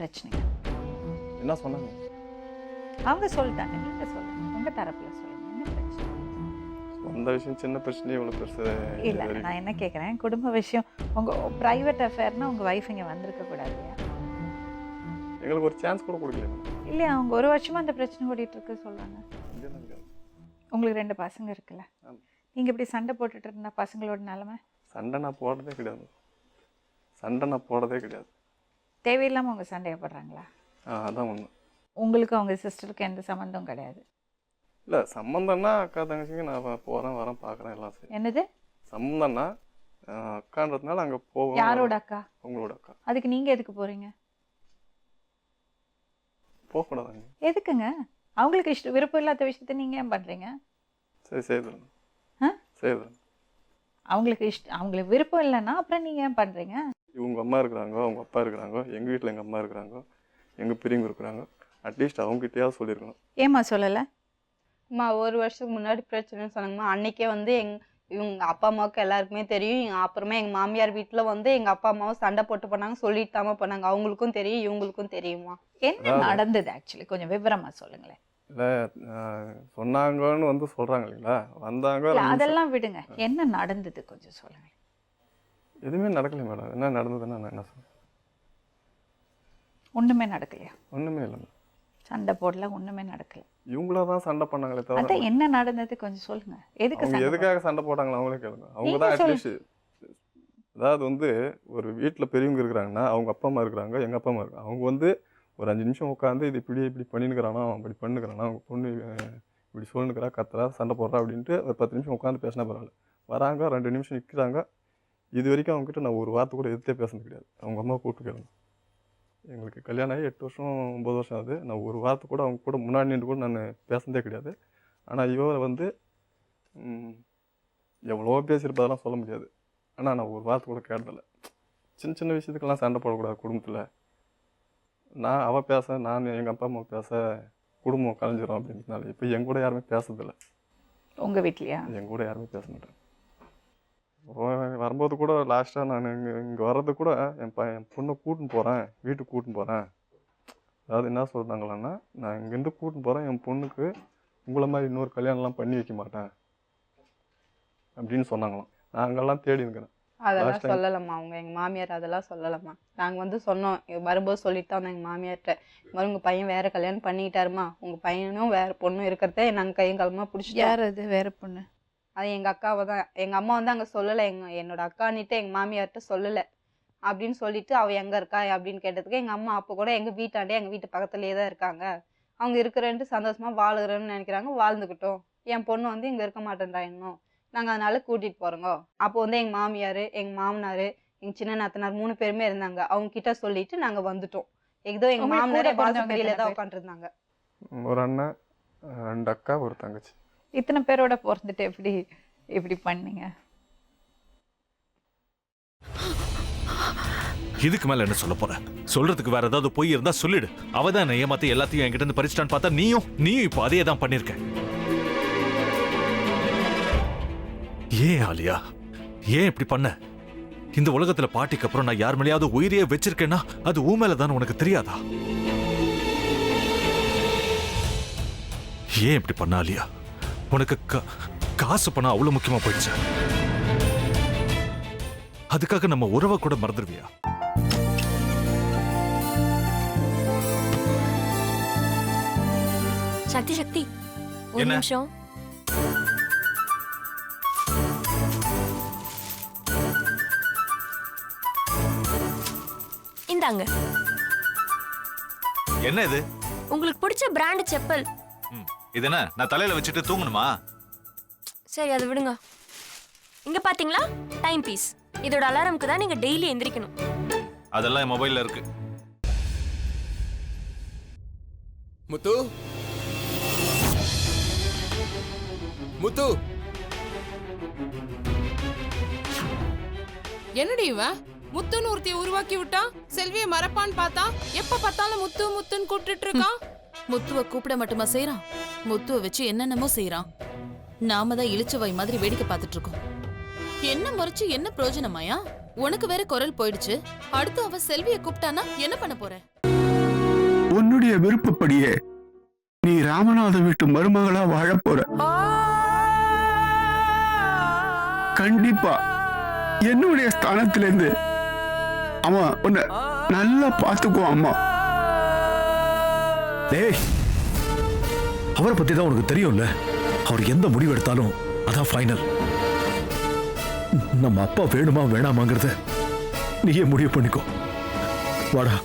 பிரச்சனை? என்ன சொன்னாங்க? அவங்க சொல்லிட்டாங்க, நீங்க சொல்லுங்க, உங்க தரப்புல சொல்லுங்க, என்ன பிரச்சனை? அந்த விஷயம் சின்ன பிரச்சனை, இவ்வளோ பெருசு இல்லை, நான் என்ன கேட்குறேன், குடும்ப விஷயம், உங்கள் ப்ரைவேட் அஃபேர்னா உங்கள் ஒய்ஃப் இங்கே வந்திருக்க கூடாது இல்லையா? எங்களுக்கு ஒரு சான்ஸ் கூட கொடுக்கல. இல்லையா, அவங்க ஒரு வருஷமாக அந்த பிரச்சனை ஓடிட்டு இருக்கு சொல்கிறாங்க. உங்களுக்கு 2 பசங்க இருக்குல்ல, நீங்கள் இப்படி சண்டை போட்டுட்டு இருந்தா பசங்களோட நிலமை? சண்டை நான் போடுறதே கிடையாது. சண்டை நான் போடுறதே கிடையாது. தேவையில்லாமல் அவங்க சண்டையை போடுறாங்களா? அதான் ஒன்று. உங்களுக்கு அவங்க சிஸ்டருக்கு எந்த சம்மந்தம் கிடையாது? இல்லை, சம்மந்தம்னா அக்கா தங்கச்சிங்க நான் போகிறேன் வரேன் பார்க்குறேன் எல்லாம் சரி. என்னது சம்மந்தம்னா அக்கான்றதுனால அங்கே போவோம். யாரோட அக்கா? உங்களோட அக்கா. அதுக்கு நீங்கள் எதுக்கு போகிறீங்க? போகக்கூடாதுங்க. எதுக்குங்க? அவங்களுக்கு விருப்பம் இல்லாத விஷயத்த நீங்கள் ஏன் பண்ணுறீங்க? சரி செய்துறேன். செய்துறேன். அவங்களுக்கு விருப்பம் இல்லைன்னா அப்புறம் நீங்கள் ஏன் பண்ணுறீங்க? இவங்க அம்மா இருக்கிறாங்க, அவங்க அப்பா இருக்கிறாங்க, எங்கள் வீட்டில் எங்கள் அம்மா இருக்கிறாங்க, எங்கள் பெரியவங்க இருக்கிறாங்க. அட்லீஸ்ட் அவங்ககிட்டயாவது சொல்லியிருக்கணும். ஏம்மா சொல்லலை? அம்மா 1 வருஷத்துக்கு முன்னாடி பிரச்சனைன்னு சொன்னாங்கம்மா. அன்னைக்கே வந்து இவங்க அப்பா அம்மாவுக்கு எல்லாருக்குமே தெரியும். அப்புறமா எங்கள் மாமியார் வீட்டில் வந்து எங்கள் அப்பா அம்மாவும் சண்டை போட்டு பண்ணாங்க, சொல்லிட்டு தாம்மா பண்ணாங்க. அவங்களுக்கும் தெரியும், இவங்களுக்கும் தெரியுமா. என்ன நடந்தது ஆக்சுவலி கொஞ்சம் விவரமாக சொல்லுங்களேன். இல்லை, சொன்னாங்கன்னு வந்து சொல்கிறாங்க இல்லைங்களா, வந்தாங்க. அதெல்லாம் விடுங்க, என்ன நடந்தது கொஞ்சம் சொல்லுங்க. எதுவுமே நடக்கல மேடம். என்ன நடந்ததுன்னா நான் என்ன சொல்றேன்? ஒன்றுமே நடக்கலையா? ஒன்றுமே இல்லை. சண்டை போடல, ஒன்றுமே நடக்கல. இவங்கள தான் சண்டை பண்ணாங்களே தவிர. அதான் என்ன நடந்தது கொஞ்சம் சொல்லுங்க. எதுக்காக சண்டை போட்டாங்களா அவங்களே கேளுங்க. அவங்க தான் அட்லீஸ்ட், அதாவது வந்து ஒரு வீட்டில் பெரியவங்க இருக்கிறாங்கன்னா அவங்க அப்பா அம்மா இருக்கிறாங்க, எங்கள் அப்பா அம்மா இருக்காங்க. அவங்க வந்து ஒரு 5 நிமிஷம் உட்காந்து இது இப்படி பண்ணினுக்கிறானா, அப்படி பண்ணுக்கிறானா, அவங்க பொண்ணு இப்படி சொல்லுக்கிறா, கத்துறா, சண்டை போடுறா அப்படின்ட்டு ஒரு 10 நிமிஷம் உட்காந்து பேசினா பரவாயில்ல. வராங்க, 2 நிமிஷம் நிற்கிறாங்க. இது வரைக்கும் அவங்ககிட்ட நான் ஒரு வார்த்தை கூட எதிர்த்தே பேசுனது கிடையாது. அவங்க அம்மா கூப்பிட்டு கேளுங்க. எங்களுக்கு கல்யாணம் ஆகி 8 வருஷம் 9 வருஷம் ஆகுது. நான் ஒரு வார்த்தை கூட அவங்க கூட முன்னாடி நின்று கூட நான் பேசுனதே கிடையாது. ஆனால் இவ வந்து எவ்வளோ பேசியிருப்பதெல்லாம் சொல்ல முடியாது. ஆனால் நான் ஒரு வார்த்தை கூட கேட்டதில்லை. சின்ன சின்ன விஷயத்துக்கெல்லாம் சண்டை போடக்கூடாது குடும்பத்தில். நான் அவள் பேச, நான் எங்கள் அப்பா அம்மா பேச குடும்பம் கலைஞ்சிரும் அப்படின்றதுனால இப்போ என் கூட யாருமே பேசுறதில்லை. உங்கள் வீட்லையா? என் கூட யாருமே பேச மாட்டேன். வரும்போது கூட லாஸ்ட்டாக நான் இங்கே வர்றது கூட என் பொண்ணை கூட்டின்னு போகிறேன், வீட்டுக்கு கூட்டின்னு போகிறேன். அதாவது என்ன சொல்கிறாங்களான்னா, நான் இங்கேருந்து கூட்டின்னு போகிறேன், என் பொண்ணுக்கு உங்களை மாதிரி இன்னொரு கல்யாணம்லாம் பண்ணி வைக்க மாட்டேன் அப்படின்னு சொன்னாங்களாம். நாங்கள்லாம் தேடி இருக்கிறேன். அதெல்லாம் சொல்லலம்மா அவங்க, எங்கள் மாமியார் அதெல்லாம் சொல்லலம்மா. நாங்கள் வந்து சொன்னோம், வரும்போது சொல்லிட்டு தான் எங்கள் மாமியார்கிட்ட, மாதிரி உங்கள் பையன் வேறு கல்யாணம் பண்ணிக்கிட்டாருமா, உங்கள் பையனும் வேறு பொண்ணும் இருக்கிறதே நாங்கள் கையங்காலமாக பிடிச்சிட்டு. யார் அது வேறு பொண்ணு? அது எங்கள் அக்காவை தான். எங்கள் அம்மா வந்து அங்கே சொல்லலை, என்னோட அக்கான்னுட்டு எங்கள் மாமியார்கிட்ட சொல்லலை அப்படின்னு சொல்லிட்டு அவள் எங்கே இருக்கா அப்படின்னு கேட்டதுக்கு எங்கள் அம்மா அப்போ கூட எங்கள் வீட்டாண்டே எங்கள் வீட்டு பக்கத்துலேயே தான் இருக்காங்க, அவங்க இருக்கிறேன்ட்டு சந்தோஷமாக வாழுகிறேன்னு நினைக்கிறாங்க, வாழ்ந்துக்கிட்டோம். என் பொண்ணு வந்து இங்கே இருக்க மாட்டேன்றா இன்னும், நாங்கள் அதனால கூட்டிகிட்டு போகிறோங்க. அப்போ வந்து எங்கள் மாமியார், எங்கள் மாமனார், எங்கள் சின்ன நாத்தனார் 3 பேருமே இருந்தாங்க. அவங்க கிட்ட சொல்லிட்டு நாங்கள் வந்துட்டோம். ஏதோ எங்கள் மாமனாரே வாசப்படியில தான் உட்காந்துருந்தாங்க. ஒரு அண்ணன், 2 அக்கா, ஒரு தங்கச்சி. இத்தனை பேரோட பிறந்துட்டு எப்படி பண்ணீங்க? இதுக்கு மேல என்ன சொல்ல போற? சொல்றதுக்கு வேற ஏதாவது பொய் இருந்தா சொல்லிடு. அவ தான் ஏமாத்தி எல்லாத்தையும் என்கிட்ட இருந்து பறிச்சிட்டான்னு பார்த்தா நீயும் இப்போ அதே தான் பண்ணிருக்க. ஏன் ஆலியா, ஏன் இப்படி பண்ண? இந்த உலகத்துல பாட்டிக்கு அப்புறம் நான் யார் மேலேயாவது உயிரையே வச்சிருக்கேன்னா அது உன் மேலதான் உனக்கு தெரியாதா? ஏன் இப்படி பண்ண ஆலியா? உனக்கு காசு பணம் அவ்வளவு முக்கியமா போயிடுச்சு. அதுக்காக நம்ம உறவை கூட மறந்துடுவியா? சக்தி சக்தி, ஒரு நிமிஷம். இந்தாங்க. என்ன இது? உங்களுக்கு பிடிச்ச பிராண்ட் செப்பல். இது என்ன நான் தலையில வச்சுட்டு தூங்கணுமா? சரி, அதை விடுங்க. இங்க பாத்தீங்களா, டைம் பீஸ். இதோட அலாரம்க்கு தான் நீங்க டெய்லி எந்திரிக்கணும். அதெல்லாம் என் மொபைல்ல இருக்கு. முத்து, முத்து, என்னடி இவன் முத்துன்னு ஒருத்தைய உருவாக்கி விட்டான், செல்வியை மறப்பான்னு பார்த்தா எப்ப பார்த்தாலும் முத்து முத்துன்னு கூப்பிட்டு இருக்கான். முத்துவை கூப்பிட மட்டுமா செய்யறான், முத்துவை வச்சு என்னென்னமோ செய்யறான். நாம தான் இளிச்சவாய் மாதிரி வேடிக்கை பார்த்துட்டு இருக்கோம். என்ன முறைச்சு என்ன பிரயோஜனமாயா? உனக்கு வேற குரல் போயிடுச்சு. அடுத்து அவ செல்வியை கூப்பிட்டானா என்ன பண்ண போற? உன்னுடைய விருப்பப்படியே நீ ராமநாத வீட்டு மருமகளா வாழப் போற. கண்டிப்பா என்னுடைய ஸ்தானத்திலிருந்து அவன் உன்னை நல்லா பார்த்துக்குவான் அம்மா. டேய், அவரை பத்தி தான் உனக்கு தெரியும்ல. அவர் எந்த முடிவு எடுத்தாலும் அதான் ஃபைனல். நம்ம அப்பா வேணுமா வேணாமாங்கிறத நீயே முடிவு பண்ணிக்கோ. வாடா.